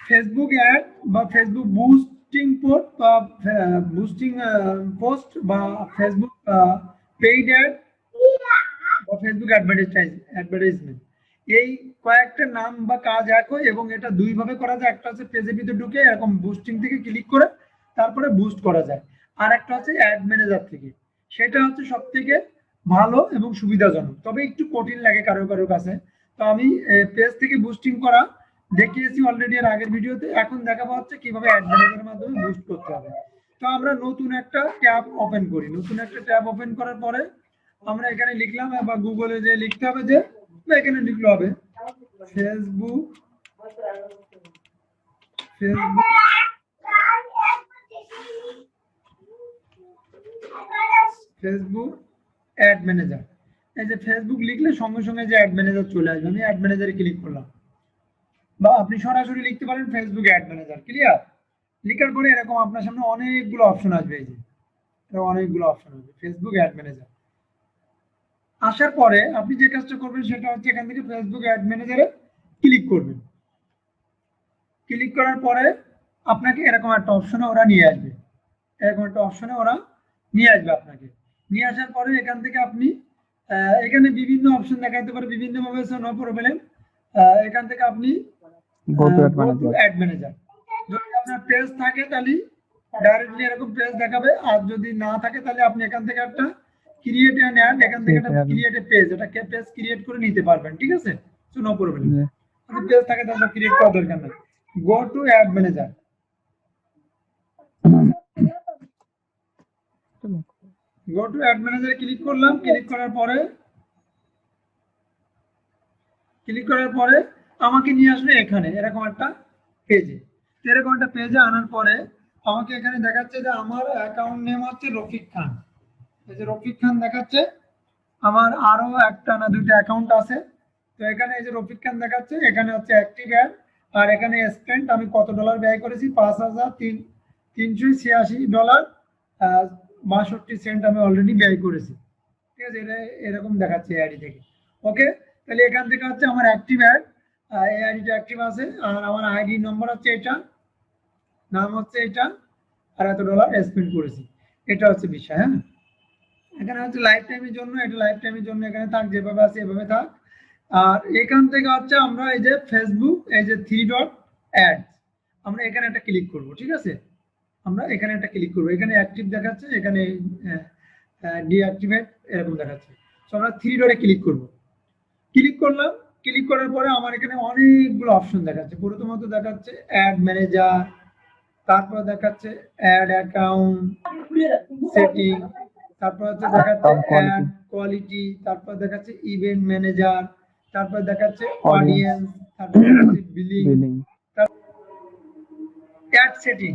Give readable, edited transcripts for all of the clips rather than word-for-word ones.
Facebook ad বা Facebook boosting post বা boosting post বা ফেসবুক পেইড অ্যাড বা ফেসবুক অ্যাডভার্টাইজমেন্ট, এই কয়েকটা নাম বা কাজ এক হয় এবং এটা দুই ভাবে করা যায়। একটা হচ্ছে পেজের ভিতরে ঢুকে এরকম বুস্টিং থেকে ক্লিক করে তারপরে বুস্ট করা যায়, আর একটা হচ্ছে অ্যাড ম্যানেজার থেকে। সেটা হচ্ছে সব থেকে ভালো এবং সুবিধাজনক, তবে একটু কঠিন লাগে কারো কারো কাছে। তো আমি পেজ থেকে বুস্টিং করা দেখিয়েছি অলরেডি এর আগের ভিডিওতে। এখন দেখাবো হচ্ছে কিভাবে অ্যাড ম্যানেজারের মাধ্যমে বুস্ট করতে হবে। তো আমরা নতুন একটা ট্যাব ওপেন করি। নতুন একটা ট্যাব ওপেন করার পরে আমরা এখানে লিখলাম বা গুগলে যে লিখতে হবে যে, বা এখানে লিখলে হবে Facebook Facebook Facebook ad manager. এই যে ফেসবুক লিখলে সঙ্গে সঙ্গে যে অ্যাড ম্যানেজার চলে আসবে, আমি অ্যাড ম্যানেজারে ক্লিক করলাম, বা আপনি সরাসরি লিখতে পারেন ফেসবুক অ্যাড ম্যানেজার। ক্লিয়ার? লিখার পরে এরকম আপনার সামনে অনেকগুলো অপশন আসবে। এই যে অনেকগুলো অপশন আসবে ফেসবুক অ্যাড ম্যানেজার। আসার পরে আপনি যে কাজটা করবেন সেটা হচ্ছে এখান থেকে ফেসবুক অ্যাড ম্যানেজারে ক্লিক করবেন। ক্লিক করার পরে আপনাকে এরকম একটা অপশনে ওরা নিয়ে আসবে। এরকম একটা অপশনে ওরা নিয়ে আসবে আপনাকে। নিয়ে আসার পরে এখান থেকে আপনি এখানে বিভিন্ন অপশন দেখাতে পারে বিভিন্নভাবে, নো প্রবলেম। এখান থেকে আপনি go to go to ad manager, যদি আপনার পেজ থাকে তাহলে ডাইরেক্টলি এরকম পেজ দেখাবে, আর যদি না থাকে তাহলে আপনি এখান থেকে একটা ক্রিয়েট অ্যান অ্যাড, এখান থেকে একটা ক্রিয়েট এ পেজ, এটা পেজ ক্রিয়েট করে নিতে পারবেন। ঠিক আছে? So no problem. যদি পেজ থাকে তাহলে ক্রিয়েট করার দরকার নেই। Go to ad manager, go to ad ম্যানেজারে ক্লিক করলাম। ক্লিক করার পরে আমাকে নিয়ে আসবে এখানে এরকম একটা পেজে। এরকম একটা পেজে আনার পরে আমাকে এখানে দেখাচ্ছে যে আমার অ্যাকাউন্ট নেম হচ্ছে রফিক খান। এই যে রফিক খান দেখাচ্ছে। আমার আরো একটা না দুইটা অ্যাকাউন্ট আছে। তো এখানে এই যে রফিক খান দেখাচ্ছে, এখানে হচ্ছে অ্যাক্টিভ অ্যাড, আর এখানে স্পেন্ট আমি কত ডলার ব্যয় করেছি, $5,386 62 সেন্ট আমি অলরেডি ব্যয় করেছি। ঠিক আছে? এটা এরকম দেখাচ্ছে আইডি থেকে। ওকে, তাহলে এখান থেকে হচ্ছে আমার অ্যাক্টিভ অ্যাড, এই আইডিটা অ্যাক্টিভ আছে, আর আমার আইডি নম্বর হচ্ছে এটা, নাম হচ্ছে এটা, আর এত ডলার স্পেন্ড করেছি। এটা হচ্ছে বিষয়। হ্যাঁ, এখানে হচ্ছে লাইফ টাইমের জন্য, এটা লাইফ টাইমের জন্য এখানে থাক, যেভাবে আছে এভাবে থাক। আর এখান থেকে হচ্ছে আমরা এই যে ফেসবুক, এই যে 3 ডট অ্যাড, আমরা এখানে একটা ক্লিক করব। ঠিক আছে? আমরা এখানে একটা ক্লিক করব। এখানে অ্যাক্টিভ দেখাচ্ছে, এখানে ডিঅ্যাক্টিভেট এরকম দেখাচ্ছে। তো আমরা 3 ডটে ক্লিক করব। ক্লিক করলাম। ক্লিক করার পরে আমার এখানে অনেকগুলো অপশন দেখাচ্ছে। প্রথমত দেখাচ্ছে অ্যাড ম্যানেজার, তারপর দেখাচ্ছে অ্যাড অ্যাকাউন্ট সেটিং, তারপর হচ্ছে দেখাচ্ছে অ্যাড কোয়ালিটি, তারপর দেখাচ্ছে ইভেন্ট ম্যানেজার, তারপর দেখাচ্ছে অডিয়েন্স, তারপর দেখাচ্ছে billing, ad setting,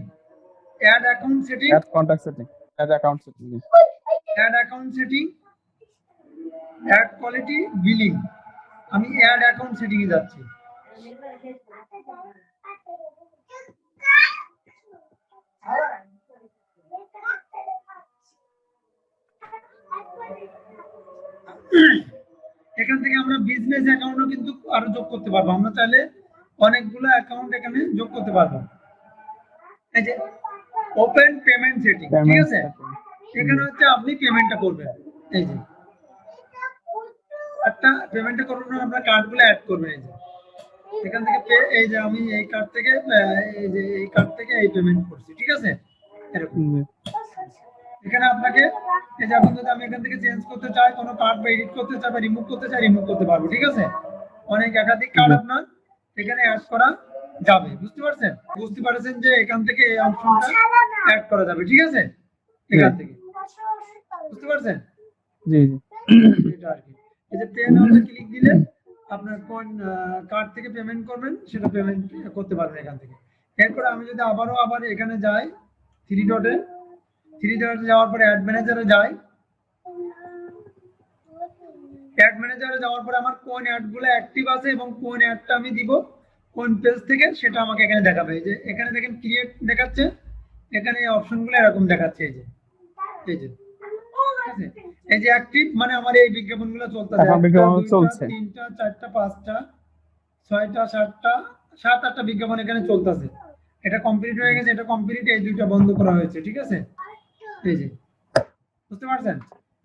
ad account setting, ad contact setting, ad account setting, ad account setting, ad quality, billing. আমি অ্যাড অ্যাকাউন্ট সেটিং এ যাচ্ছি। এখান থেকে আমরা বিজনেস অ্যাকাউন্টও কিন্তু আরো যোগ করতে পারবো। আমরা চাইলে অনেকগুলো অ্যাকাউন্ট এখানে যোগ করতে পারবো। এই যে ওপেন পেমেন্ট সেটিং, ঠিক আছে? এখানে হচ্ছে আপনি পেমেন্টটা করবেন। এই যে একটা পেমেন্টটা করবেন, আপনার কার্ডগুলো অ্যাড করবেন। এই যে এখান থেকে পে, এই যে আমি এই কার্ড থেকে এই যে এই কার্ড থেকে এই পেমেন্ট করছি। ঠিক আছে? এরকম এখানে আপনাকে এই যে আপনি যদি আমি এখান থেকে চেঞ্জ করতে চাই, কোনো কার্ড বা এডিট করতে চাই বা রিমুভ করতে চাই, রিমুভ করতে পারবো। ঠিক আছে? অনেক একাধিক কার্ড আপনার এখানে অ্যাড করা যাবে। বুঝতে পারছেন? বুঝতে পারছেন যে এখান থেকে এই অপশনটা অ্যাড করা যাবে। ঠিক আছে? এখান থেকে বুঝতে পারছেন? জি জি, এটা আর কি। এই যে পে নাওতে ক্লিক দিলে আপনার কোন কার্ড থেকে পেমেন্ট করবেন সেটা পেমেন্ট করতে পারবেন এখান থেকে। এরপরে আমি যদি আবার এখানে যাই 3 ডটে, 3 ডটে যাওয়ার পরে অ্যাড ম্যানেজারে যাই। অ্যাড ম্যানেজারে যাওয়ার পরে আমার কোন অ্যাডগুলো অ্যাক্টিভ আছে এবং কোন অ্যাডটা আমি দিব কোন পেজ থেকে সেটা আমাকে এখানে দেখাবে। এই যে এখানে দেখেন ক্রিয়েট দেখাচ্ছে, এখানে এই অপশনগুলো এরকম দেখাচ্ছে। এই যে এই যে এই যে অ্যাক্টিভ মানে আমার এই বিজ্ঞাপনগুলো চলতেছে, 1টা 2টা 3টা 4টা 5টা 6টা 7টা 7-8টা বিজ্ঞাপন এখানে চলতেছে। এটা কমপ্লিট হয়ে গেছে, এটা কমপ্লিট, এই দুইটা বন্ধ করা হয়েছে, ঠিক আছে? এই যে, বুঝতে পারছেন?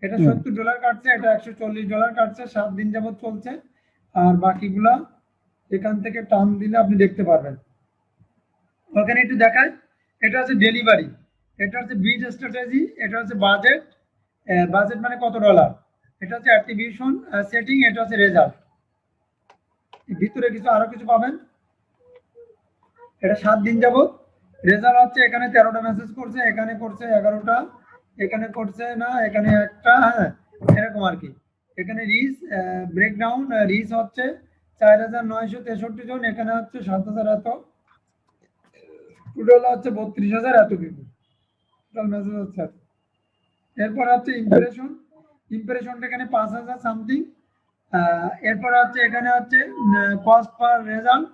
এটা হুম। $70 কাটছে, এটা $140 কাটছে, 7 দিন যাবত চলছে। আর বাকিগুলা এখান থেকে টান দিলে আপনি দেখতে পারবেন। ওখানে একটু দেখায়, এটা হচ্ছে ডেলিভারি, এটা হচ্ছে বিট স্ট্র্যাটেজি, এটা হচ্ছে বাজেট, বাজেট মানে কত ডলার, এটা হচ্ছে অ্যাট্রিবিউশন সেটিং, এটা হচ্ছে রেজাল্ট। ভিতরে কিছু আরো কিছু পাবেন। এটা 7 দিন যাবত রেজাল্ট হচ্ছে, এখানে 13টা মেসেজ করছে, এখানে করছে 11টা, এখানে করছে না, এখানে একটা, হ্যাঁ এরকম আর কি। এখানে রিচ ব্রেকডাউন, রিচ হচ্ছে 4,963 জন, এখানে হচ্ছে 7,000 এত, টোটাল হচ্ছে 32,000 এত কিছু, টোটাল মেসেজ হচ্ছে এত। এরপর হচ্ছে ইমপ্রেশন, ইমপ্রেশনটা এখানে 5,000 সামথিং। এরপর হচ্ছে এখানে হচ্ছে কস্ট পার রেজাল্ট,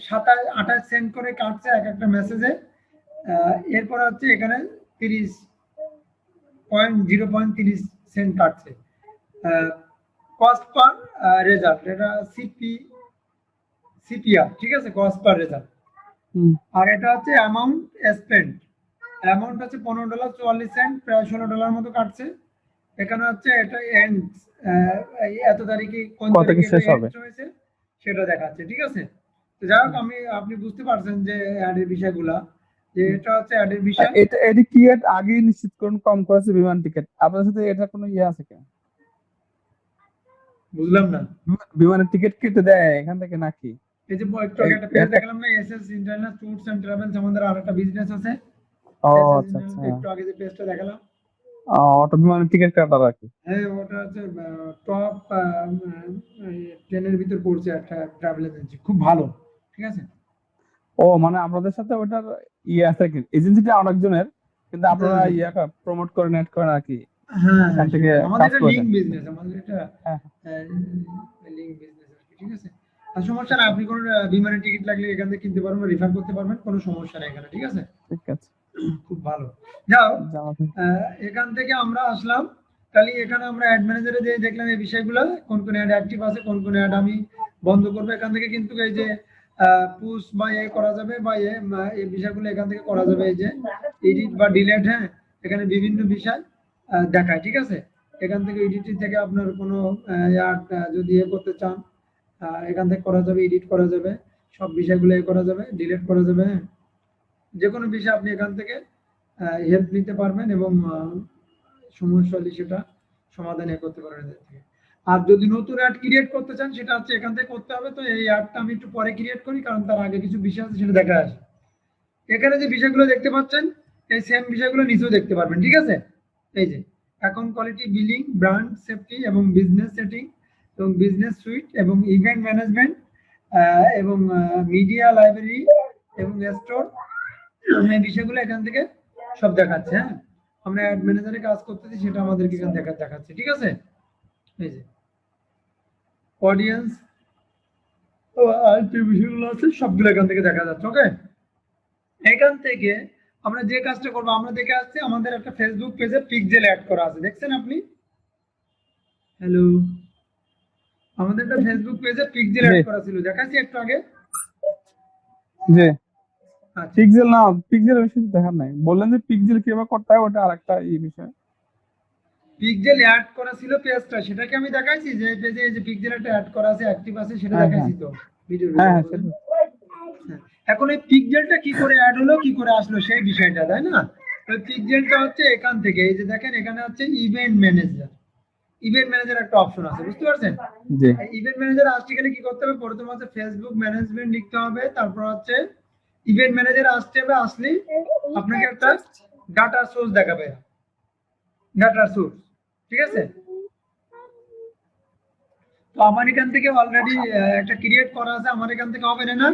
27-28 সেন্ট করে কাটছে এক একটা মেসেজে। এরপর হচ্ছে এখানে 0.30 সেন্ট কাটছে। কস্ট পার রেজাল্ট, এটা সিপিআর, ঠিক আছে, কস্ট পার রেজাল্ট। হুম। আর এটা হচ্ছে অ্যামাউন্ট স্পেন্ড, অ্যামাউন্ট হচ্ছে $15.44, প্রায় $16 মতো কাটছে। এখানে হচ্ছে এটা এন্ড, এত তারিখে কোন কত কি তারিখে শেষ এটা হবে? end হয়েছে সেটা দেখাচ্ছে, ঠিক আছে? তো যাই হোক, আপনি বুঝতে পারছেন যে অ্যাডের বিষয়গুলা, যে এটা হচ্ছে অ্যাডের বিষয়। এটা এটি কি এর আগে নিশ্চিত করুন কম করেছে বিমান টিকিট, আপনার সাথে এটা কোনো ইয়ে আছে কি? বুঝলাম না। বিমানের টিকিট কেটে দেয় এখান থেকে নাকি? এই যে একটু আগে একটা পেজ একটা দেখালাম না, SS international tours and travels, আমাদের আরেকটা বিজনেস আছে ও এসএস আচ্ছা আচ্ছা, ইন্টারন্যাশনাল, একটু আগে যে পেজটা দেখালাম, অটো বিমানের টিকিট কাটার আর কি। হ্যাঁ ওটা হচ্ছে টপ 10-এর ভিতর পড়ছে একটা ট্রাভেল এজেন্সি, খুব ভালো, ঠিক আছে? ও মানে আপনাদের সাথে ওটার ইয়ে আছে কি, এজেন্সিটা অনেকজনের, কিন্তু আপনারা হ্যাঁ ইয়াটা প্রমোট করেন, অ্যাড করেন আর কি, হ্যাঁ এখান হ্যাঁ, থেকে সেটা আমাদের কাজ এটা করে লিঙ্ক দেন। বিজনেস, আমাদের এটা হ্যাঁ লিঙ্ক বিজনেস আর কি, ঠিক আছে? আর সমস্যা না, আপনি কোনো বিমানের টিকিট লাগলে এখান থেকে কিনতে পারবেন, রিফান্ড করতে পারবেন, কোনো সমস্যা নেই এখানে, ঠিক আছে? ঠিক আছে। খুব ভালো। যাও, জামাতে এখান থেকে আমরা আসলাম, তাহলে এখানে আমরা অ্যাড ম্যানেজারে যে দেখলাম এই বিষয়গুলো, কোন কোন অ্যাড অ্যাক্টিভ আছে, কোন কোন অ্যাড আমি বন্ধ করবো। এখান থেকে কিন্তু এই যে পুশ বা এ করা যাবে, বা এই বিষয়গুলো এখান থেকে করা যাবে, এই যে এডিট বা ডিলেট, হ্যাঁ এখানে বিভিন্ন বিষয় দেখায়, ঠিক আছে? এখান থেকে এডিটিং থেকে আপনার কোনো অ্যাড যদি এ করতে চান, এখান থেকে করা যাবে, এডিট করা যাবে, সব বিষয়গুলো এ করা যাবে, ডিলিট করা যাবে, হ্যাঁ যে কোনো বিষয় আপনি এখান থেকে হেল্প নিতে পারবেন, এবং সমস্যা হলে সেটা সমাধান করতে পারবেন এদের থেকে। আর যদি নতুন অ্যাড ক্রিয়েট করতে চান, সেটা হচ্ছে এখান থেকে করতে হবে। তো এই অ্যাডটা আমি একটু পরে ক্রিয়েট করি, কারণ তার আগে কিছু বিষয় আছে সেটা দেখা আসে। এখানে যে বিষয়গুলো দেখতে পাচ্ছেন, এই সেম বিষয়গুলো নিচেও দেখতে পারবেন, ঠিক আছে? এই যে account quality, billing, brand safety, এবং বিজনেস সেটিং, এবং বিজনেস সুইট, এবং ইভেন্ট ম্যানেজমেন্ট, এবং মিডিয়া লাইব্রেরি, এবং স্টোর, এই বিষয়গুলো এখান থেকে সব দেখাচ্ছে। হ্যাঁ, আমরা অ্যাড ম্যানেজারে কাজ করতেছি, সেটা আমাদেরকে এখানে দেখাচ্ছে, ঠিক আছে? এই যে অডিয়েন্স, তো আর যে বিষয়গুলো আছে সবগুলো এখান থেকে দেখা যাচ্ছে। ওকে, এখান থেকে আমরা যে কাজটা করবো, আমরা দেখে আসছি আমাদের একটা ফেসবুক পেজে পিক্সেল অ্যাড করা আছে, দেখছেন আপনি? হ্যালো, আমাদের একটা ফেসবুক পেজে পিক্সেল জি অ্যাড করা ছিল, দেখাচ্ছি একটু আগে। জি। আচ্ছা, পিক্সেল না, পিক্সেলের বিষয় দেখার নাই, বললেন যে পিক্সেল কিভাবে করতে হয়, ওটা আরেকটা এই বিষয়। পিক্সেল অ্যাড করা ছিল পেজটা, সেটাকে আমি দেখাইছি যে পেজে যে পিক্সেল একটা অ্যাড করা আছে, অ্যাক্টিভ আছে, সেটা হ্যাঁ হ্যাঁ দেখাইছি তো ভিডিওর হ্যাঁ ভিতরে, হ্যাঁ বলেন। সেটা। হ্যাঁ, এখন এই পিক্সেলটা কি করে অ্যাড হলো, কি করে আসলো, সেই বিষয়টা, তাই না? ওই পিক্সেলটা হচ্ছে এখান থেকে, এই যে দেখেন এখানে হচ্ছে ইভেন্ট ম্যানেজার, ইভেন্ট ম্যানেজার একটা অপশন আছে, বুঝতে পারছেন? জি ইভেন্ট ম্যানেজার আসতে গেলে কি করতে হবে, প্রথমে হচ্ছে ফেসবুক ম্যানেজমেন্ট লিখতে হবে, তারপর হচ্ছে ইভেন্ট ম্যানেজার আসতে হবে। আসলে আপনাকে একটা ডাটা সোর্স দেখাবে, ডাটা সোর্স, ঠিক আছে? তো আমার এখান থেকে অলরেডি একটা ক্রিয়েট করা আছে, আমার এখান থেকে হবে না।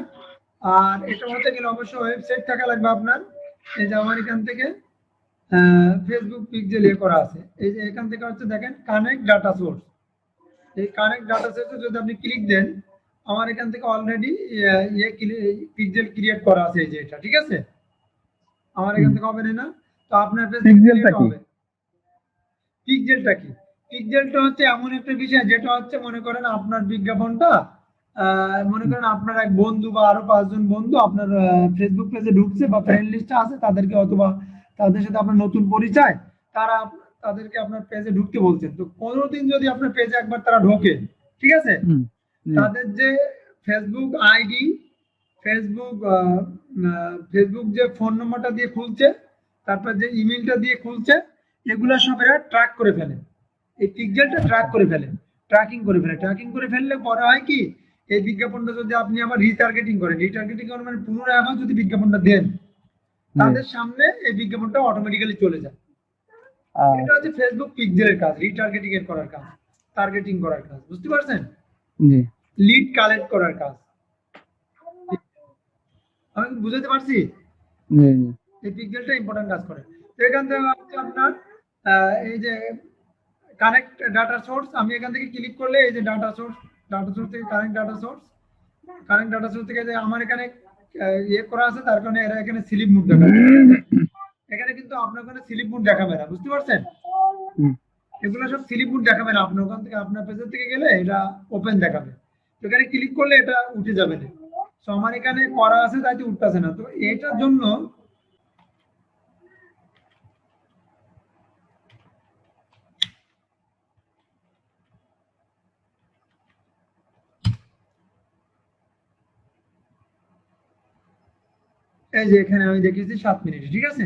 আর এটা হতে গেলে অবশ্যই ওয়েবসাইট থাকা লাগবে আপনার। এই যে আমার এখান থেকে ফেসবুক পিক্সেল ইয়ে করা আছে, এই যে এখান থেকে হচ্ছে দেখেন কানেক্ট ডাটা সোর্স, এই কানেক্ট ডাটা সোর্সে যদি আপনি ক্লিক দেন, আমার এখান থেকে অলরেডি ইয়ে পিক্সেল ক্রিয়েট করা আছে, এই যে এটা, ঠিক আছে? আমার এখান থেকে হবে না, তো আপনার পেজ থেকে পিক্সেলটা ক্রিয়েট কি? হবে। পিক্সেলটা কি? পিক্সেলটা হচ্ছে এমন একটা বিষয়, যেটা হচ্ছে মনে করেন আপনার বিজ্ঞাপনটা মনে করেন আপনার এক বন্ধু বা আরো 5 জন বন্ধু আপনার ফেসবুক পেজে ঢুকছে বা ফ্রেন্ড লিস্টে আছে, তাদেরকে অথবা তাদের সাথে আপনার নতুন পরিচয়, তারা তাদেরকে আপনার পেজে ঢুকতে বলছেন। তো কোনোদিন যদি আপনার পেজে একবার তারা ঢোকে, ঠিক আছে, হুম, জি, তাদের যে ফেসবুক আইডি, ফেসবুক ফেসবুক যে ফোন নম্বরটা দিয়ে খুলছে, তারপর যে ইমেলটা দিয়ে খুলছে, এগুলো সব এরা ট্র্যাক করে ফেলে। এই পিক্সেলটা ট্র্যাক করে ফেলে, ট্র্যাকিং করে ফেললে পরে হয় কি, এই বিজ্ঞাপনটা যদি আপনি আবার রিটার্গেটিং করেন, মানে পুনরায় আবার যদি বিজ্ঞাপনটা দেন, জি, তাদের সামনে এই বিজ্ঞাপনটা অটোমেটিক্যালি চলে যায়। এটা হচ্ছে ফেসবুক পিক্সেলের কাজ, রিটার্গেটিং এর করার কাজ, টার্গেটিং করার কাজ, বুঝতে পারছেন? জি, লিড কালেক্ট করার কাজ। আমি কি বুঝাতে পারছি? জি, জি, এই পিক্সেলটা ইম্পর্টেন্ট কাজ করে। তো এখান থেকে হচ্ছে আপনার এই যে কানেক্ট ডাটা সোর্স, আমি এখান থেকে ক্লিক করলে এই যে ডাটা সোর্স থেকে কানেক্ট ডাটা সোর্স থেকে যে আমার এখানে ইয়ে করা আছে, তার কারণে এরা এখানে স্লিপ মুড দেখাবে। এখানে কিন্তু আপনার ওখানে স্লিপ মুড দেখাবে না, বুঝতে পারছেন? হুম, এগুলো সব স্লিপ মুড দেখাবে না, আপনার ওখান থেকে আপনার পেজের থেকে গেলে এটা ওপেন দেখাবে। তো এখানে ক্লিক করলে এটা উঠে যাবে না। তো আমার এখানে করা আছে তাই তো উঠতেছে না। তো এটার জন্য এই যে এখানে আমি দেখিয়েছি 7 মিনিট, ঠিক আছে?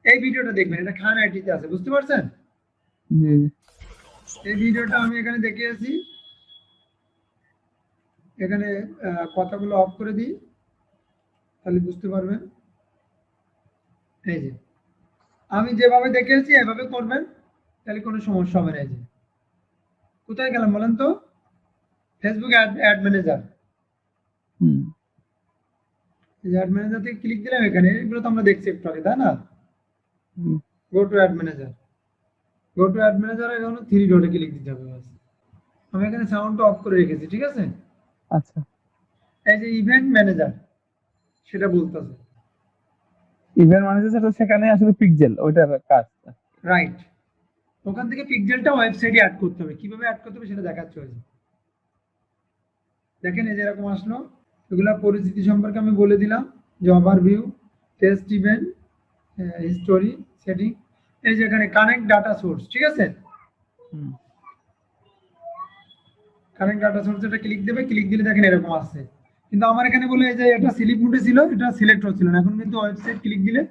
এই ভিডিওটা দেখবেন, এটা খান আইটিতে আছে, বুঝতে পারছেন? জি, এই ভিডিওটা আমি এখানে দেখিয়েছি। এখানে কথাগুলো অফ করে দিই, তাহলে বুঝতে পারবেন। এই যে আমি যেভাবে দেখিয়েছি এভাবে করবেন, তাহলে কোনো সমস্যা হবে না। এই যে কোথায় গেলাম বলেন তো? Facebook ad manager. হুম, এই যে অ্যাড ম্যানেজার থেকে ক্লিক দিলাম, এখানে এগুলো তো আমরা দেখছি একটু আগে, তাই না? হুম, go to ad manager, go to ad manager, এখন 3 ডটে ক্লিক দিতে হবে ব্যাস। আমি এখানে সাউন্ডটা অফ করে রেখেছি, ঠিক আছে? আচ্ছা। এই যে ইভেন্ট ম্যানেজার, সেটা বলতেছে। ইভেন্ট ম্যানেজার সেটা সেখানে আসলে পিক্সেল ওইটার কাজ। রাইট। ওখান থেকে পিক্সেলটা ওয়েবসাইটে অ্যাড করতে হবে, কিভাবে অ্যাড করতে হবে সেটা দেখাচ্ছে। হয়েছে দেখেন, এই যে এরকম আসলো। এগুলা পরিচিতি সম্পর্কে আমি বলে দিলাম, যে overview, test event, history, setting. এই যে এখানে কানেক্ট ডাটা সোর্স, ঠিক আছে? হুম, কানেক্ট ডাটা সোর্স, এটা ক্লিক দেবে, ক্লিক দিলে দেখেন এরকম আসছে। কিন্তু আমার এখানে বলে এই যে এটা সিলেক্ট মোডে ছিল, এটা সিলেক্ট হচ্ছিল না। এখন কিন্তু ওয়েবসাইট ক্লিক দিলে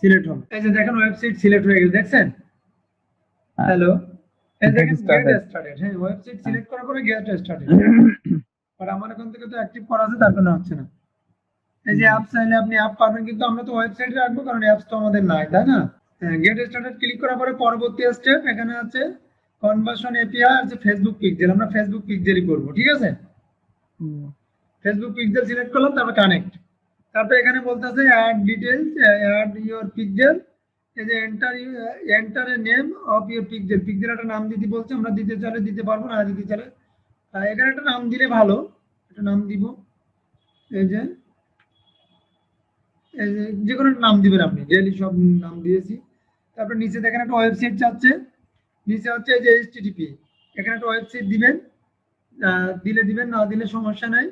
সিলেক্ট হবে। এই যে দেখেন ওয়েবসাইট সিলেক্ট হয়ে গেছে, দেখছেন? হ্যাঁ, হ্যালো, এই get দেখেন গেট started. স্টার্টেড। হ্যাঁ, ওয়েবসাইট হ্যাঁ, সিলেক্ট করার পরে গেট স্টার্টেড। বাট আমার এখান থেকে তো অ্যাক্টিভ করা আছে, তার কারণে হচ্ছে না। এই যে হুম, অ্যাপ চাইলে আপনি অ্যাপ পাবেন, কিন্তু আমরা তো ওয়েবসাইটে রাখবো, কারণ অ্যাপস তো আমাদের নাই, তাই না? গেট স্টার্টেড ক্লিক করার পরে পরবর্তী স্টেপ এখানে আছে কনভার্সন এপিআই, আছে ফেসবুক পিক্সেল। আমরা ফেসবুক পিক্সেলই করবো, ঠিক আছে? হুম, ফেসবুক পিক্সেল সিলেক্ট করলাম, তারপর কানেক্ট। তারপর এখানে বলতেছে add details, add your pixel. এই যে enter a name of your pixel, pixel একটা নাম দিতে বলছে, আমরা দিতে চাইলে দিতে পারবো, না দিতে চাইলে এখানে একটা নাম দিলে ভালো, একটা নাম দিব। এই যে যে কোনো নাম দিবেন আপনি, ডেইলি সব নাম দিয়েছি। তারপর নিচে দেখেন একটা ওয়েবসাইট চাচ্ছে, নিচে হচ্ছে এই যে এইচটিটিপি, এখানে একটা ওয়েবসাইট দিবেন। দিলে দিবেন, না দিলে সমস্যা নাই।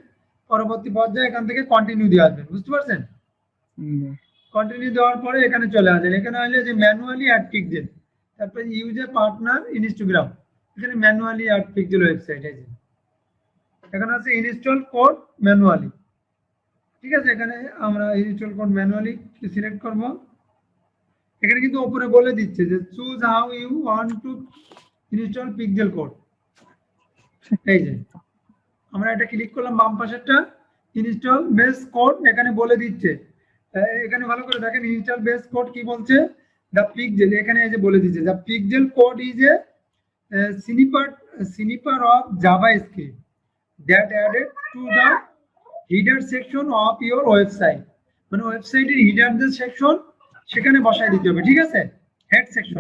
পরবর্তী পর্যায়ে এখান থেকে কন্টিনিউ দিয়ে আসবেন, বুঝতে পারছেন? হুম, কন্টিনিউ দেওয়ার পরে এখানে চলে আসেন। এখানে হলে যে ম্যানুয়ালি অ্যাড পিক্সেল, তারপরে ইউজ এ পার্টনার ইনস্টাগ্রাম, এখানে ম্যানুয়ালি অ্যাড পিক্সেল ওয়েবসাইট আছে। এখানে আছে ইনস্টল কোড ম্যানুয়ালি, ঠিক আছে? এখানে আমরা ইনস্টল কোড ম্যানুয়ালি সিলেক্ট করব। এখানে কিন্তু উপরে বলে দিচ্ছে যে choose how you want to install pixel code. এই যে আমরা এটা ক্লিক করলাম, বাম পাশেরটা ইনস্টল বেস কোড, এখানে বলে দিচ্ছে। এখানে ভালো করে দেখেন, ইনস্টল বেস কোড কি বলছে, দ্য পিক্সেল, এখানে এই যে বলে দিচ্ছে the pixel code is a sniffer of JavaScript that added to the header section of your website. মানে ওয়েবসাইটের হিডার যে সেকশন, সেখানে বসায় দিতে হবে, ঠিক আছে? হেড সেকশন,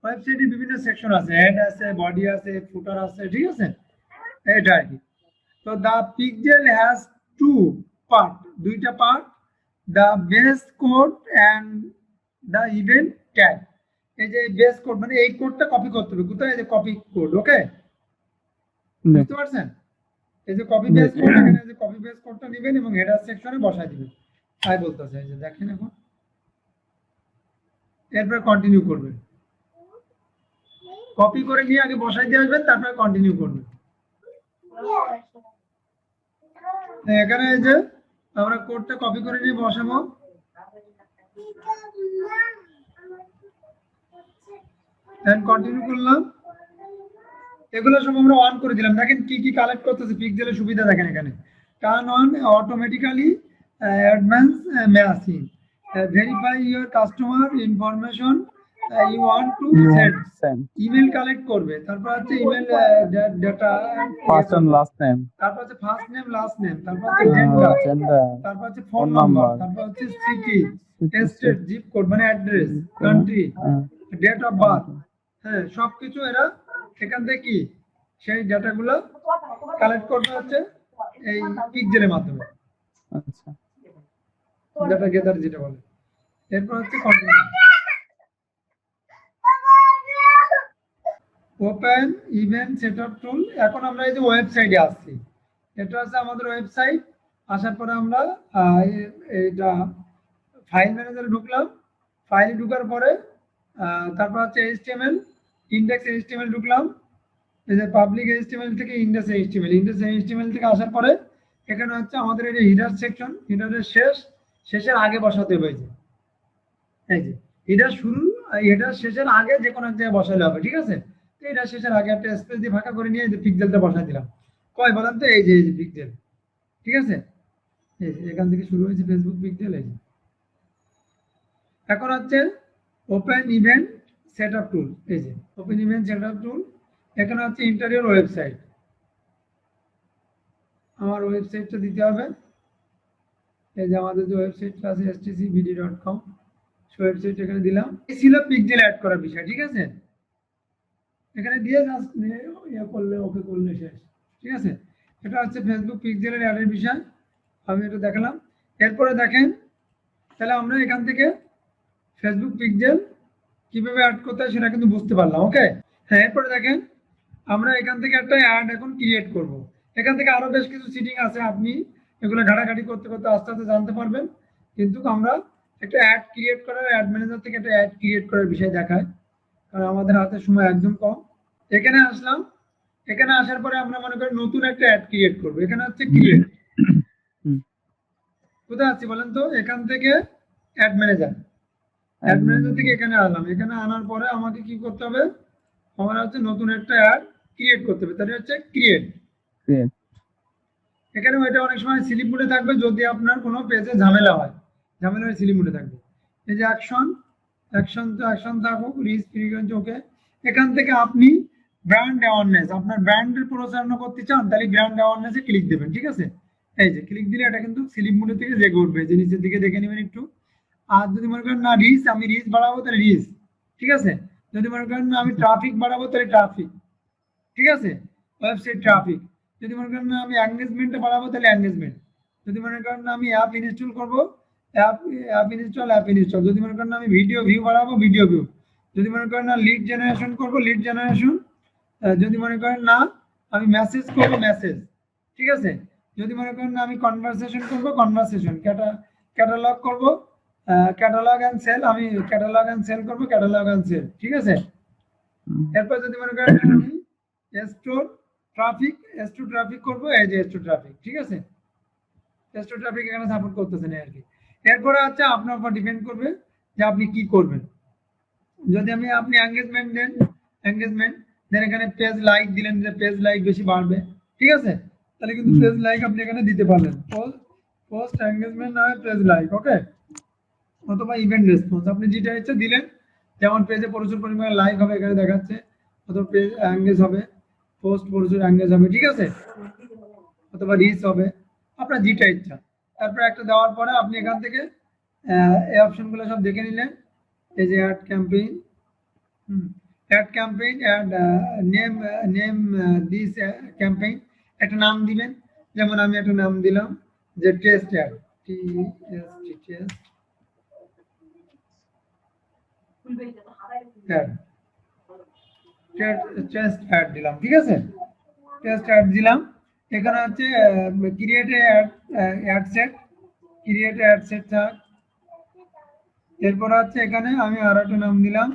ওয়েবসাইটের বিভিন্ন সেকশন আছে, হেড আছে, বডি আছে, ফুটার আছে, ঠিক আছে? এটা আর কি। তো the pixel has two part, দুইটা part, the base code and the event tag. এই যে বেস কোড মানে এই কোডটা কপি করতে হবে, কোথায়? এই যে কপি কোড, ওকে? জি, বুঝতে পারছেন? এই যে কপি পেস্ট কোড, এখানে যে কপি পেস্ট কোডটা নেবেন এবং হেডার সেকশনে বসায় দিবেন, তাই বলতেছে। এই যে দেখেন এখন, এরপর কন্টিনিউ করবেন, কপি করে নিয়ে আগে বসাই দিয়ে আসবেন, তারপরে কন্টিনিউ করবেন। এখানে এই যে আমরা কোডটা কপি করে নিয়ে বসাবো, দেন কন্টিনিউ করলাম। এগুলো সব আমরা অন করে দিলাম। দেখেন কি কি কালেক্ট করতেছে পিক্সেলের সুবিধা, দেখেন এখানে turn on automatically advance matching, verify your customer information you want to send, email collect করবে, তারপর হচ্ছে email data, first and last name, তারপর হচ্ছে ফার্স্ট নেম লাস্ট নেম, তারপর হচ্ছে জেন্ডার, তারপর হচ্ছে ফোন নাম্বার, তারপর হচ্ছে সিটি, স্টেট, জিপ কোড মানে address, country, date of birth. হ্যাঁ, সবকিছু এরা এখান থেকে কি সেই ডেটাগুলো কালেক্ট করতে হচ্ছে এই পিক্সেলের মাধ্যমে, আচ্ছা ডেটা গেদার যেটা বলে। এরপর হচ্ছে কন্টিনিউ, ওপেন ইভেন্ট সেটআপ টুল। এখন আমরা এই যে ওয়েবসাইটে আসছি, এটা হচ্ছে আমাদের ওয়েবসাইট। আসার পরে আমরা এইটা ফাইল ম্যানেজারে ঢুকলাম, ফাইলে ঢুকার পরে তারপর হচ্ছে এইচটিএমএল, ইন্ডেক্স এইচটিএমএল ঢুকলাম, এই যে পাবলিক এইচটিএমএল থেকে ইন্ডেক্স এইচটিএমএল, ইন্ডেক্স এইচটিএমএল থেকে আসার পরে এখানে হচ্ছে আমাদের এই যে হিডার সেকশন, হিডারের শেষের আগে বসাতে হবে। এই যে হিডার শুরু, হিডার শেষের আগে যে কোনো এক জায়গায় বসালে হবে, ঠিক আছে। তো এটা শেষের আগে একটা স্পেস দিয়ে ফাঁকা করে নিয়ে এই যে পিক্সেলটা বসাই দিলাম। কয় বলেন তো, এই যে পিক্সেল, ঠিক আছে। এই যে এখান থেকে শুরু হয়েছে ফেসবুক পিক্সেল। এই যে এখন হচ্ছে ওপেন ইভেন্ট সেটআপ টুল, এই যে ওপেন ইভেন্ট সেটআপ টুল। এখানে হচ্ছে ইন্টারিয়র ওয়েবসাইট, আমার ওয়েবসাইটটা দিতে হবে। এই যে আমাদের যে ওয়েবসাইটটা আছে stcbd.com, সেই ওয়েবসাইট এখানে দিলাম। এই ছিল পিক্সেল অ্যাড করার বিষয়, ঠিক আছে। এখানে দিয়ে জাস্ট ইয়ে করলে, ওকে করলে শেষ, ঠিক আছে। এটা হচ্ছে ফেসবুক পিক্সেলের অ্যাডের বিষয়, আমি এটা দেখালাম। এরপরে দেখেন, তাহলে আমরা এখান থেকে ফেসবুক পিক্সেল কিভাবে অ্যাড করতে হয় সেটা কিন্তু বুঝতে পারলাম, ওকে। হ্যাঁ, এরপরে দেখেন আমরা এখান থেকে একটা অ্যাড এখন ক্রিয়েট করব। এখান থেকে আরো বেশ কিছু সিটিং আছে, আপনি এগুলো ঘাটাঘাটি করতে করতে আস্তে আস্তে জানতে পারবেন। কিন্তু আমরা একটা অ্যাড ক্রিয়েট করার, অ্যাড ম্যানেজার থেকে একটা অ্যাড ক্রিয়েট করার বিষয় দেখায়, কারণ আমাদের হাতে সময় একদম কম। এখানে আসলাম, এখানে আসার পরে আমরা মনে করি নতুন একটা অ্যাড ক্রিয়েট করবো। এখানে হচ্ছে ক্রিয়েট, কোথায় আছি বলেন তো, এখান থেকে অ্যাড ম্যানেজার, অ্যাড ম্যানেজার থেকে এখানে আসলাম। এখানে আনার পরে আমাকে কি করতে হবে, আমার হচ্ছে নতুন একটা অ্যাড ক্রিয়েট করতে হবে, তাহলে হচ্ছে ক্রিয়েট। এখানে ওইটা অনেক সময় স্লিপ মোডে থাকবে, যদি আপনার কোনো পেজে ঝামেলা হয়, ঝামেলা হয়ে স্লিপ মোডে থাকবে। এই যে অ্যাকশন, অ্যাকশন তো অ্যাকশন থাকুক, রিচ ফ্রিকোয়েন্সি, ওকে। এখান থেকে আপনি ব্র্যান্ড অ্যাওয়ারনেস, আপনার ব্র্যান্ডের প্রচারণা করতে চান, তাহলে ব্র্যান্ড অ্যাওয়ারনেসে ক্লিক দেবেন, ঠিক আছে। এই যে ক্লিক দিলে এটা কিন্তু স্লিপ মোডে থেকে জেগে উঠবে, যে নিচের দিকে দেখে নেবেন একটু। আর যদি মনে করেন না রিচ, আমি রিচ বাড়াবো, তাহলে রিচ, ঠিক আছে। যদি মনে করেন না আমি ট্রাফিক বাড়াবো, তাহলে ট্রাফিক, ঠিক আছে, ওয়েবসাইট ট্রাফিক। যদি মনে করেন না আমি এঙ্গেজমেন্টটা বাড়াবো, তাহলে এঙ্গেজমেন্ট। যদি মনে করেন না আমি অ্যাপ ইনস্টল করবো, অ্যাপ ইনস্টল। যদি মনে করেন না আমি ভিডিও ভিউ বাড়াবো, ভিডিও ভিউ। যদি মনে করেন না লিড জেনারেশন করবো, লিড জেনারেশন। যদি মনে করেন না আমি মেসেজ করবো, মেসেজ, ঠিক আছে। যদি মনে করেন না আমি কনভারসেশন করবো, কনভারসেশন। ক্যাটালগ করবো, ক্যাটালগ অ্যান্ড সেল, আমি ক্যাটালগ অ্যান্ড সেল করবো, ক্যাটালগ অ্যান্ড সেল, ঠিক আছে। এরপর যদি মনে করেন আমি স্টোর ট্রাফিক করবো, এই যে স্টোর ট্রাফিক, ঠিক আছে। স্টোর ট্রাফিক এখানে সাপোর্ট করতেছে না আর কি। এরপরে হচ্ছে আপনার উপর ডিপেন্ড করবে যে আপনি কি করবেন। যদি আপনি এঙ্গেজমেন্ট দেন, এঙ্গেজমেন্ট দেন এখানে পেজ লাইক দিলেন, যে পেজ লাইক বেশি বাড়বে, ঠিক আছে। তাহলে কিন্তু পেজ লাইক আপনি এখানে দিতে পারলেন, পোস্ট এঙ্গেজমেন্ট না পেজ লাইক, ওকে। অথবা ইভেন্ট রেসপন্স, আপনি যেটা ইচ্ছে দিলেন। যেমন পেজে প্রচুর পরিমাণে লাইক হবে এখানে দেখাচ্ছে, অথবা পেজ এঙ্গেজ হবে, পোস্ট প্রচুর এঙ্গেজ হবে, ঠিক আছে, অথবা রিচ হবে, আপনার যেটা ইচ্ছা। তারপর একটা দেওয়ার পরে আপনি এখান থেকে এই অপশনগুলো সব দেখে নিলেন। এই যে ad campaign, ad name this campaign, একটা নাম দিবেন। যেমন আমি একটা নাম দিলাম যে টেস্ট অ্যাড, টেস্ট অ্যাড দিলাম, ঠিক আছে। টেস্ট অ্যাড দিলাম। এখানে হচ্ছে create ad set, create ad set থাক। এরপর হচ্ছে এখানে আমি আর একটা নাম দিলাম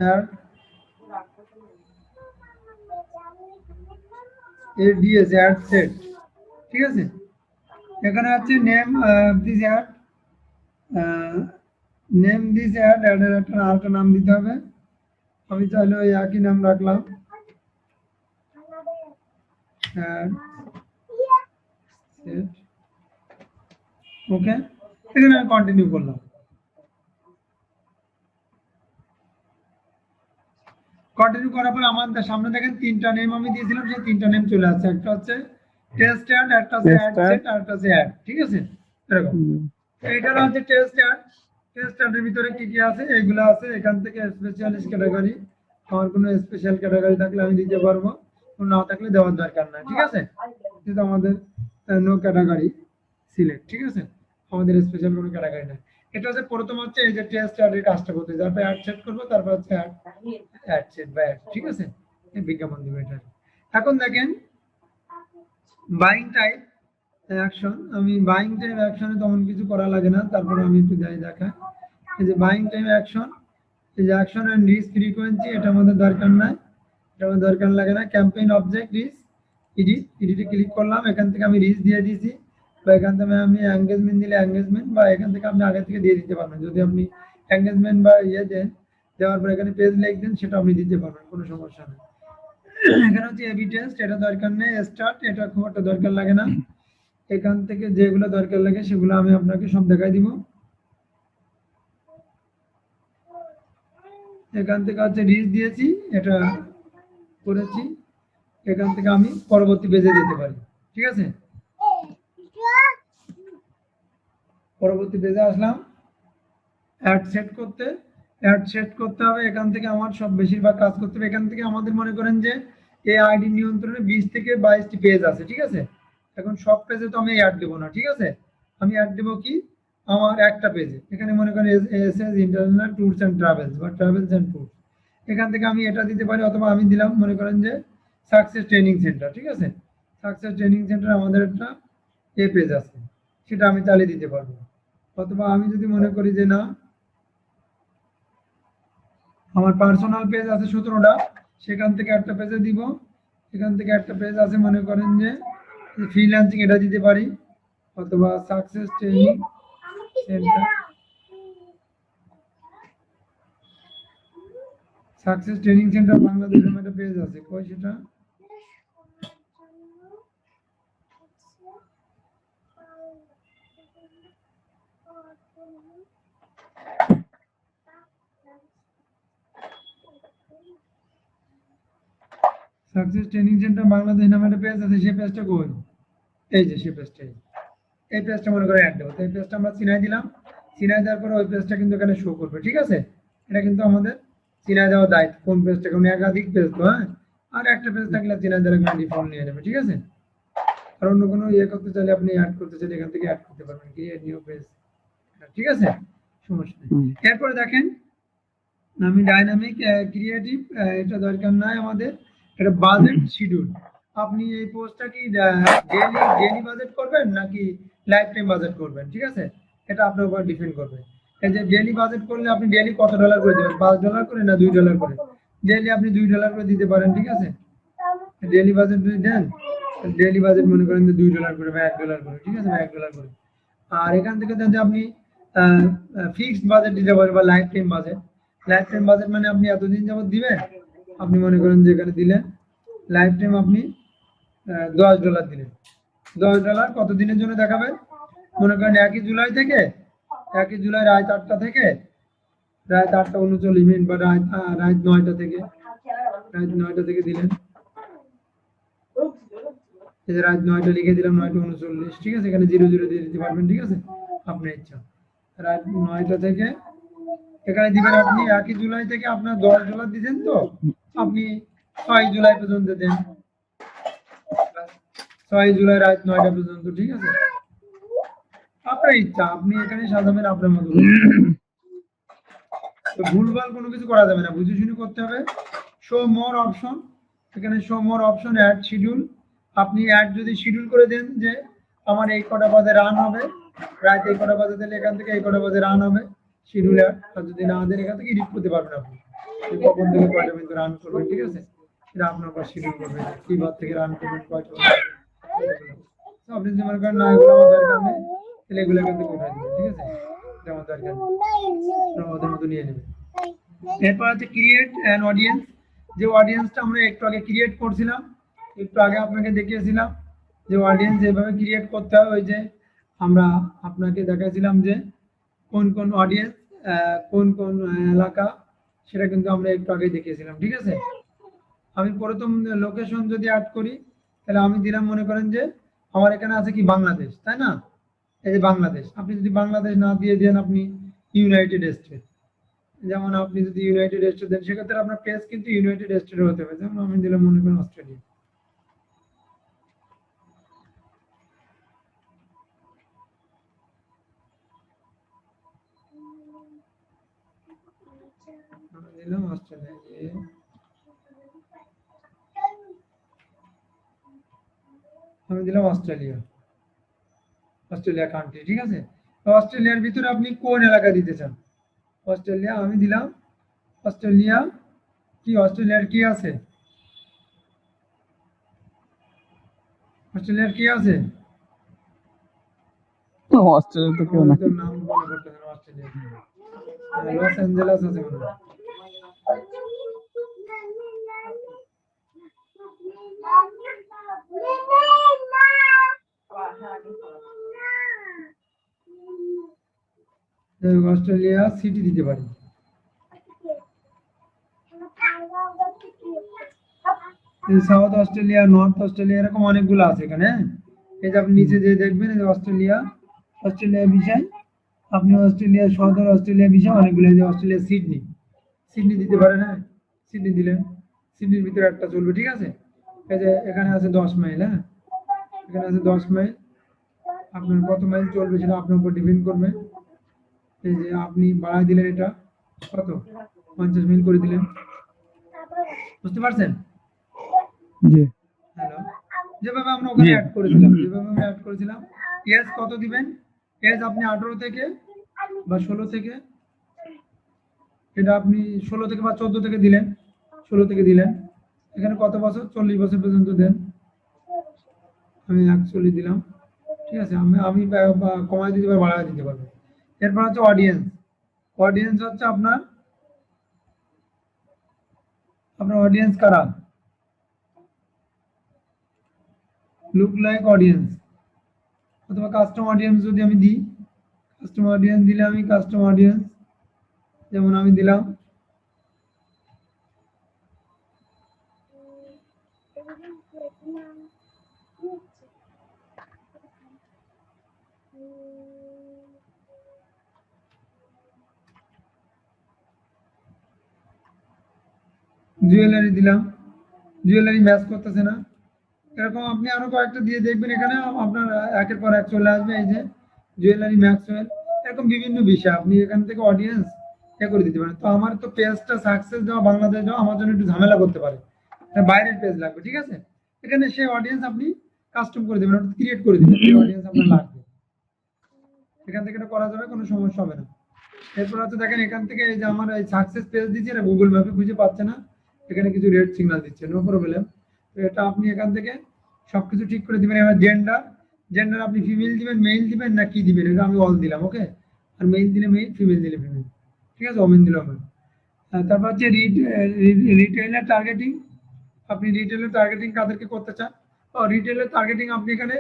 অ্যাড এডিএস অ্যাড সেট, ঠিক আছে। এখানে হচ্ছে name this ad, name this ad, অ্যাডের একটা আরেকটা নাম দিতে হবে। আমি চাইলে ওই একই নাম রাখলাম অ্যাড সেট, ওকে। এখানে আমি কন্টিনিউ করলাম। কন্টিনিউ করার পর আমার সামনে দেখেন তিনটা নেম আমি দিয়েছিলাম, সেই তিনটা নেম চলে আসছে। একটা হচ্ছে টেস্ট অ্যাড, একটা হচ্ছে অ্যাড টেস্টার। সেট, আর একটা হচ্ছে অ্যাড, ঠিক আছে। এরকম এইটা হচ্ছে টেস্ট অ্যাড। টেস্ট অ্যাডের ভিতরে কি কি আছে এগুলো আছে। এখান থেকে স্পেশালিস্ট ক্যাটাগরি, আমার কোনো স্পেশাল ক্যাটাগরি থাকলে আমি দিতে পারবো, না থাকলে দেওয়ার দরকার নাই, ঠিক আছে। কিন্তু আমাদের নো ক্যাটাগরি সিলেক্ট, ঠিক আছে, আমাদের স্পেশাল কোনো ক্যাটাগরি নাই। এটা হচ্ছে প্রথম হচ্ছে এই যে টেস্ট অ্যাডের কাজটা করতে, তারপর অ্যাড সেট করবো, তারপর হচ্ছে অ্যাড সেট বা অ্যাড, ঠিক আছে। এই বিজ্ঞাপন দিবে এটা। এখন দেখেন বাইং টাইপ অ্যাকশন, আমি বাইং টাইপ অ্যাকশনে তেমন কিছু করা লাগে না, তারপরে আমি একটু যাই দেখা। এই যে বাইং টাইপ অ্যাকশন, এই যে অ্যাকশন এন্ড রিচ ফ্রিকোয়েন্সি, এটা আমাদের দরকার নাই, এটা আমাদের দরকার লাগে না। ক্যাম্পেইন অবজেক্ট রিচ, এডিটে ক্লিক করলাম, এখান থেকে আমি রিচ দিয়ে দিয়েছি, বা এখান থেকে আমি এঙ্গেজমেন্ট দিলে এঙ্গেজমেন্ট, বা এখান থেকে আপনি আগে থেকে দিয়ে দিতে পারবেন। যদি আপনি এঙ্গেজমেন্ট বা ইয়ে দেন, দেওয়ার পর এখানে পেজ লাইক দেন, সেটা আপনি দিতে পারবেন, কোনো সমস্যা নেই। এখানে হচ্ছে এবি টেস্ট, এটা দরকার নেই। স্টার্ট, এটা খুব একটা দরকার লাগে না। এখান থেকে যেগুলো দরকার লাগে সেগুলো আমি আপনাকে সব দেখাই দিব। এখান থেকে হচ্ছে রিচ দিয়েছি, এটা করেছি। এখান থেকে আমি পরবর্তী পেজে যেতে পারি, ঠিক আছে। পরবর্তী পেজে আসলাম। অ্যাড সেট করতে, অ্যাড সেট করতে হবে। এখান থেকে আমার সব বেশিরভাগ কাজ করতে হবে। এখান থেকে আমাদের মনে করেন যে এই আইডি নিয়ন্ত্রণে 20 থেকে 22টি পেজ আছে, ঠিক আছে। এখন সব পেজে তো আমি অ্যাড দেবো না, ঠিক আছে। আমি অ্যাড দেবো কি আমার একটা পেজে। এখানে মনে করেন SS international tours and travels বা ট্রাভেলস অ্যান্ড ট্যুরস, এখান থেকে আমি এটা দিতে পারি। অথবা আমি দিলাম মনে করেন যে সাকসেস ট্রেনিং সেন্টার, ঠিক আছে। সাকসেস ট্রেনিং সেন্টার আমাদের একটা এ পেজ আছে, সেটা আমি চালিয়ে দিতে পারবো। অথবা আমি যদি মনে করি যে না, আমার পার্সোনাল পেজ আছে 17টা, সেখান থেকে একটা পেজে দিব। এখান থেকে একটা পেজ আছে মনে করেন যে ফ্রিল্যান্সিং, এটা দিতে পারি। অথবা success training centre, success training centre Bangladesh নামে একটা পেজ আছে, কই সেটা, সাকসেস ট্রেনিং সেন্টার বাংলাদেশ নামে একটা পেজ আছে, সেই পেজটা কই, এই যে সেই পেজটা, এই পেজটা মনে করে অ্যাড দেবো। তো এই পেজটা আমরা চিনাই দিলাম। চিনাই দেওয়ার পরে ওই পেজটা কিন্তু এখানে শো করবে, ঠিক আছে। এটা কিন্তু আমাদের চিনাই দেওয়ার দায়িত্ব, কোন পেজটা, কারণ একাধিক পেজ তো, হ্যাঁ। আর একটা পেজ থাকলে চিনাই দেওয়ার এখানে ডিফল্ট নিয়ে নেবে, ঠিক আছে। আর অন্য কোনো ইয়ে করতে চাইলে আপনি অ্যাড করতে চাইলে এখান থেকে অ্যাড করতে পারবেন, ক্রিয়েট নিউ পেজ, ঠিক আছে, সমস্যা নেই। এরপরে দেখেন আমি ডাইনামিক ক্রিয়েটিভ, এটা দরকার নাই আমাদের। এটা বাজেট শিডিউল, আপনি এই পোস্টটা কি ডেইলি বাজেট করবেন নাকি লাইফ টাইম বাজেট করবেন, ঠিক আছে। এটা আপনার উপর ডিপেন্ড করবে। এই যে ডেইলি বাজেট করলে আপনি ডেইলি কত ডলার করে দেবেন, $5 করে না $2 করে। ডেইলি আপনি $2 করে দিতে পারেন, ঠিক আছে। ডেইলি বাজেট যদি দেন, ডেইলি বাজেট মনে করেন যে $2 করে বা $1 করে, ঠিক আছে, বা $1 করে। আর এখান থেকে যদি আপনি ফিক্সড বাজেট দিতে পারেন বা life time budget. Life time budget মানে আপনি এতদিন যাবত দিবেন, আপনি মনে করেন যে এখানে দিলেন লাইফ টাইম আপনি $10 দিলেন। $10 কত দিনের জন্য দেখাবেন, মনে করেন 1 জুলাই থেকে, 1 জুলাই রাত 8টা থেকে রাত 8:39 বা রাত 9টা থেকে, রাত 9টা থেকে দিলেন। এই যে রাত 9টা লিখে দিলাম, 9:39, ঠিক আছে। এখানে 00 দিয়ে দিতে পারবেন, ঠিক আছে, আপনার ইচ্ছা। রাত 9টা থেকে এখানে দিবেন আপনি 1 জুলাই থেকে আপনার $10 দিয়েছেন, তো আপনি 6 জুলাই পর্যন্ত দেন, 6 জুলাই রাত 9টা পর্যন্ত, ঠিক আছে। আপনার ইচ্ছা, আপনি এখানে সাজাবেন আপনার মতো করে। তো ভুলভাল কোনো কিছু করা যাবে না, বুঝে শুনে করতে হবে। শো মোর অপশন, এখানে show more option ad schedule, আপনি অ্যাড যদি শিডিউল করে দেন যে আমার এই কটা বাজে রান হবে, রাত এই কটা বাজে দিলে এখান থেকে এই কটা বাজে রান হবে শিডিউল অ্যাড, আর যদি না দেন এখান থেকে এডিট করতে পারবেন আপনি যে কখন থেকে কয়টা পর্যন্ত রান করবেন, ঠিক আছে, এটা আপনার উপর শিডিউল করবেন কি বার থেকে রান করবেন কয়টা বাজে। তো আপনি যদি মনে করেন না এগুলো আমার দরকার নেই তাহলে এগুলো এখান থেকে উঠাই দেবেন, ঠিক আছে, এটা আমার দরকার নেই, আপনারা ওদের মতো নিয়ে নেবেন। এরপর আছে ক্রিয়েট অ্যান অডিয়েন্স, যে অডিয়েন্সটা আমরা একটু আগে ক্রিয়েট করছিলাম, একটু আগে আপনাকে দেখিয়েছিলাম যে অডিয়েন্স যেভাবে ক্রিয়েট করতে হয়, ওই যে আমরা আপনাকে দেখাইছিলাম যে কোন কোন অডিয়েন্স কোন কোন এলাকা, সেটা কিন্তু আমরা একটু আগে দেখিয়েছিলাম, ঠিক আছে। আমি প্রথম লোকেশন যদি অ্যাড করি তাহলে আমি দিলাম, মনে করেন যে আমার এখানে আছে কি বাংলাদেশ, তাই না, এই যে বাংলাদেশ, আপনি যদি বাংলাদেশ না দিয়ে দেন আপনি ইউনাইটেড স্টেট, যেমন আপনি যদি ইউনাইটেড স্টেট দেন সেক্ষেত্রে আপনার পেজ কিন্তু ইউনাইটেড স্টেটে হতে হবে, যেমন আমি দিলাম মনে করেন অস্ট্রেলিয়া। আমি দিলাম অস্ট্রেলিয়া, আমি দিলাম অস্ট্রেলিয়া, অস্ট্রেলিয়া কান্ট্রি, ঠিক আছে। তো অস্ট্রেলিয়ার ভিতরে আপনি কোন এলাকা দিতে চান, অস্ট্রেলিয়া আমি দিলাম, অস্ট্রেলিয়া কি অস্ট্রেলিয়ার কি আছে, অস্ট্রেলিয়ার কি আছে, অস্ট্রেলিয়া তো কেউ আমাদের নাই। তো নাম মনে পড়তেছে না অস্ট্রেলিয়া, লস অ্যাঞ্জেলাস আছে মনে হয়। অস্ট্রেলিয়া সিটি দিতে পারি, সাউথ অস্ট্রেলিয়া, নর্থ অস্ট্রেলিয়া, এরকম অনেকগুলো আছে এখানে, হ্যাঁ। এই যে আপনি নিচে যে দেখবেন এই যে অস্ট্রেলিয়া, অস্ট্রেলিয়া বিষয়, আপনি অস্ট্রেলিয়া সদর অস্ট্রেলিয়া বিষয় অনেকগুলো, এই যে অস্ট্রেলিয়া সিডনি, সিডনি দিতে পারেন, হ্যাঁ, সিডনি দিলেন, সিডনির ভিতরে একটা চলবে, ঠিক আছে। এই যে এখানে আছে 10 মাইল, হ্যাঁ, এখানে আছে 10 মাইল, আপনার কত মাইল চলবে সেটা আপনার উপর ডিপেন্ড করবে। এই যে আপনি বাড়াই দিলেন এটা কত 50 মাইল করে দিলেন, বুঝতে পারছেন। জি। হ্যালো, যেভাবে আমরা ওখানে জি। অ্যাড করেছিলাম, যেভাবে আমরা অ্যাড করেছিলাম, এজ কত দিবেন, এজ আপনি 18 থেকে বা 16 থেকে, এটা আপনি 16 থেকে বা 14 থেকে দিলেন, 16 থেকে দিলেন, এখানে কত বছর, 40 বছর পর্যন্ত দেন, আমি 41 দিলাম, ঠিক আছে, আমি কমাই দিতে পারবো, বাড়াই দিতে পারবো। এরপর হচ্ছে অডিয়েন্স, অডিয়েন্স হচ্ছে আপনার আপনার অডিয়েন্স কারা, লুক লাইক অডিয়েন্স অথবা কাস্টম অডিয়েন্স যদি আমি দিই, কাস্টম অডিয়েন্স দিলে আমি কাস্টম অডিয়েন্স, যেমন আমি দিলাম জুয়েলারি দিলাম, জুয়েলারি ম্যাচ করতেছে না, এরকম আপনি আরো কয়েকটা দিয়ে দেখবেন, এখানে আপনার একের পর এক চলে আসবে, এই যে জুয়েলারি ম্যাক্সওয়েল, এরকম বিভিন্ন বিষয় আপনি এখান থেকে অডিয়েন্স করে দিতে পারেন। তো আমার তো পেজটা সাকসেস দেওয়া, বাংলাদেশ দেওয়া আমার জন্য একটু ঝামেলা করতে পারে, এটা বাইরের পেজ লাগবে, ঠিক আছে, এখানে সেই অডিয়েন্স আপনি কাস্টম করে দেবেন, ওটা ক্রিয়েট করে দেবেন যে অডিয়েন্স আপনার লাগবে, এখান থেকে এটা করা যাবে, কোনো সমস্যা হবে না। এরপর হচ্ছে দেখেন এখান থেকে এই যে আমার এই সাকসেস পেজ দিচ্ছে, এটা গুগল ম্যাপে খুঁজে পাচ্ছে না, এখানে কিছু রেড সিগন্যাল দিচ্ছে, নো প্রবলেম। তো এটা আপনি এখান থেকে সবকিছু ঠিক করে দিবেন। এবার জেন্ডার, জেন্ডার আপনি ফিমেল দিবেন, মেল দিবেন না কি দিবেন, এটা আমি অল দিলাম, ওকে, আর মেল দিলে মেল, ফিমেল দিলে ফিমেল, ঠিক আছে, ওমেন দিলে ওমেন। তারপর হচ্ছে রিটেইলার টার্গেটিং, আপনি রিটেইলার টার্গেটিং কাদেরকে করতে চান, ও রিটেইলার টার্গেটিং আপনি এখানে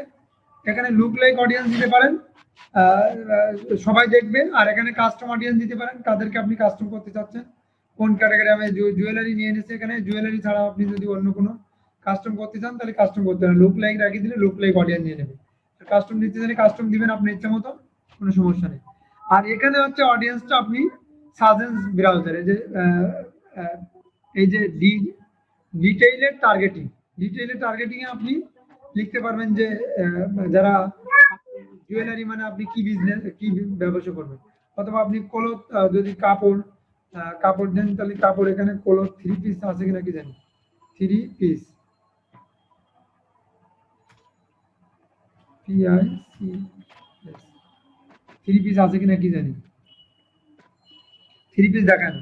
এখানে লুক লাইক অডিয়েন্স দিতে পারেন, সবাই দেখবে, আর এখানে কাস্টম অডিয়েন্স দিতে পারেন, কাদেরকে আপনি কাস্টম করতে চাচ্ছেন, কোন ক্যাটাগরি, আমি জুয়েলারি নিয়ে নিচ্ছি, এখানে জুয়েলারি ছাড়া আপনি যদি অন্য কোনো কাস্টম করতে চান তাহলে কাস্টম করতে পারেন, লুক লাইক রাখিয়ে দিলে লুক লাইক অডিয়েন্স নিয়ে নেবে, কাস্টম দিতে চাইলে কাস্টম দিবেন আপনার ইচ্ছা মতো, কোনো সমস্যা নেই। আর এখানে হচ্ছে অডিয়েন্সটা আপনি সাজেন্স ব্রাউজারে যে এই যে ডিটেইলের টার্গেটিং, ডিটেইলের টার্গেটিং এ আপনি লিখতে পারবেন যে যারা জুয়েলারি মানে আপনি কি বিজনেস কি ব্যবসা করবেন, অথবা আপনি ক্লথ যদি কাপড় কাপড় দেন, তাহলে কাপড় এখানে কলর 3 পিস আছে কিনা কি জানি, 3 পিস, PICS, 3 পিস আছে কিনা কি জানি, 3 পিস দেখান।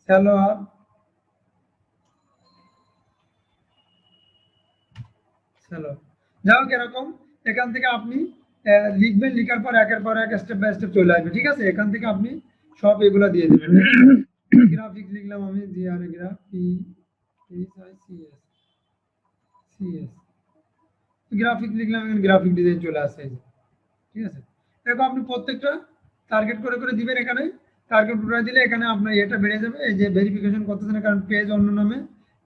সালোয়ার, সালোয়ার, যাই হোক এরকম এখান থেকে আপনি লিখবেন, লিখার পর একের পর এক স্টেপ বাই স্টেপ চলে আসবে, ঠিক আছে। এখান থেকে আপনি সব এগুলা দিয়ে দেবেন। গ্রাফিক্স লিখলাম আমি, GR গ্রাফ, PICS, গ্রাফিক লিখলাম, এখানে গ্রাফিক ডিজাইন চলে আসছে, এই যে, ঠিক আছে। এরকম আপনি প্রত্যেকটা টার্গেট করে করে দিবেন, এখানে টার্গেট করে দিলে এখানে আপনার এটা বেড়ে যাবে। এই যে ভেরিফিকেশন করতেছেন, কারণ পেজ অন্য নামে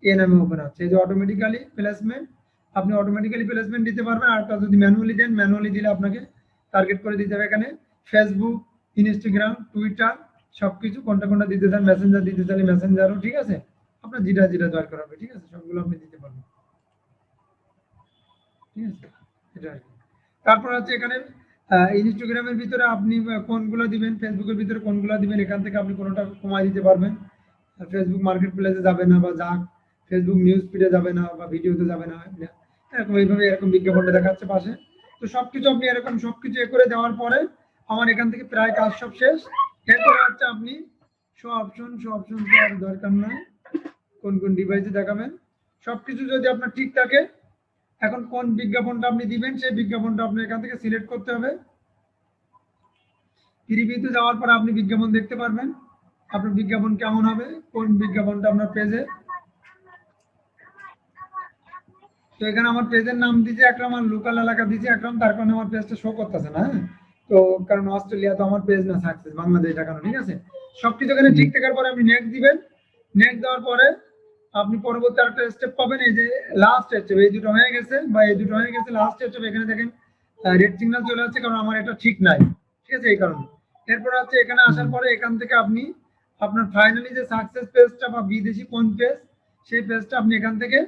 এ নামে ওপেন হচ্ছে। এই যে অটোমেটিক্যালি প্লেসমেন্ট, আপনি অটোমেটিক্যালি প্লেসমেন্ট দিতে পারবেন। আর যদি ম্যানুয়ালি দেন, ম্যানুয়ালি দিলে আপনাকে টার্গেট করে দিতে হবে। এখানে ফেসবুক, ইনস্টাগ্রাম, টুইটার সবকিছু কোনটা কোনটা দিতে চান, মেসেঞ্জার দিতে চাইলে মেসেঞ্জারও, ঠিক আছে। আপনার যেটা যেটা দরকার হবে, ঠিক আছে, সবগুলো আপনি দিতে পারবেন, ঠিক আছে। এটা আর কি। তারপর হচ্ছে এখানে ইনস্টাগ্রামের ভিতরে আপনি কোনগুলো দিবেন, ফেসবুকের ভিতরে কোনগুলো দিবেন, এখান থেকে আপনি কোনোটা কমাই দিতে পারবেন। ফেসবুক মার্কেট প্লেসে যাবে না, বা যাক ফেসবুক নিউজ ফিডে যাবে না, বা ভিডিওতে যাবে না, এরকম এইভাবে এরকম বিজ্ঞাপনটা দেখাচ্ছে পাশে। তো সবকিছু আপনি এরকম সবকিছু এ করে দেওয়ার পরে আমার এখান থেকে প্রায় কাজ সব শেষ। এরপরে হচ্ছে আপনি শো অপশন তো আর দরকার নয়, কোন কোন ডিভাইসে দেখাবেন সবকিছু যদি আপনার ঠিক থাকে, এখন কোন বিজ্ঞাপনটা আপনি দিবেন সেই বিজ্ঞাপনটা আপনি এখান থেকে সিলেক্ট করতে হবে। প্রিভিউতে যাওয়ার পর আপনি বিজ্ঞাপন দেখতে পারবেন, আপনার বিজ্ঞাপন কেমন হবে, কোন বিজ্ঞাপনটা আপনার পেজে। তো এখানে আমার পেজের নাম দিয়েছে একরাম, আর লোকাল এলাকা দিয়েছে একরাম, তার কারণে আমার পেজটা শো করতেছে না। হ্যাঁ, তো কারণ অস্ট্রেলিয়া তো আমার পেজ না, সাকসেস বাংলাদেশ দেখানো, ঠিক আছে। সবকিছু এখানে ঠিক থাকার পরে আপনি নেক্সট দিবেন। নেক্সট দেওয়ার পরে আপনি পরবর্তী আরেকটা স্টেপ পাবেন, এই যে লাস্ট স্টেপ, এই দুটো হয়ে গেছে বা এই দুটো হয়ে গেছে, লাস্ট স্টেপ এখানে দেখেন রেড সিগন্যাল চলে আসছে, কারণ আমার এটা ঠিক নাই, ঠিক আছে, এই কারণে। এরপর হচ্ছে এখানে আসার পরে এখান থেকে আপনি আপনার ফাইনালি যে সাকসেস পেজটা বা বিদেশি কোন পেজ, সেই পেজটা আপনি এখান থেকে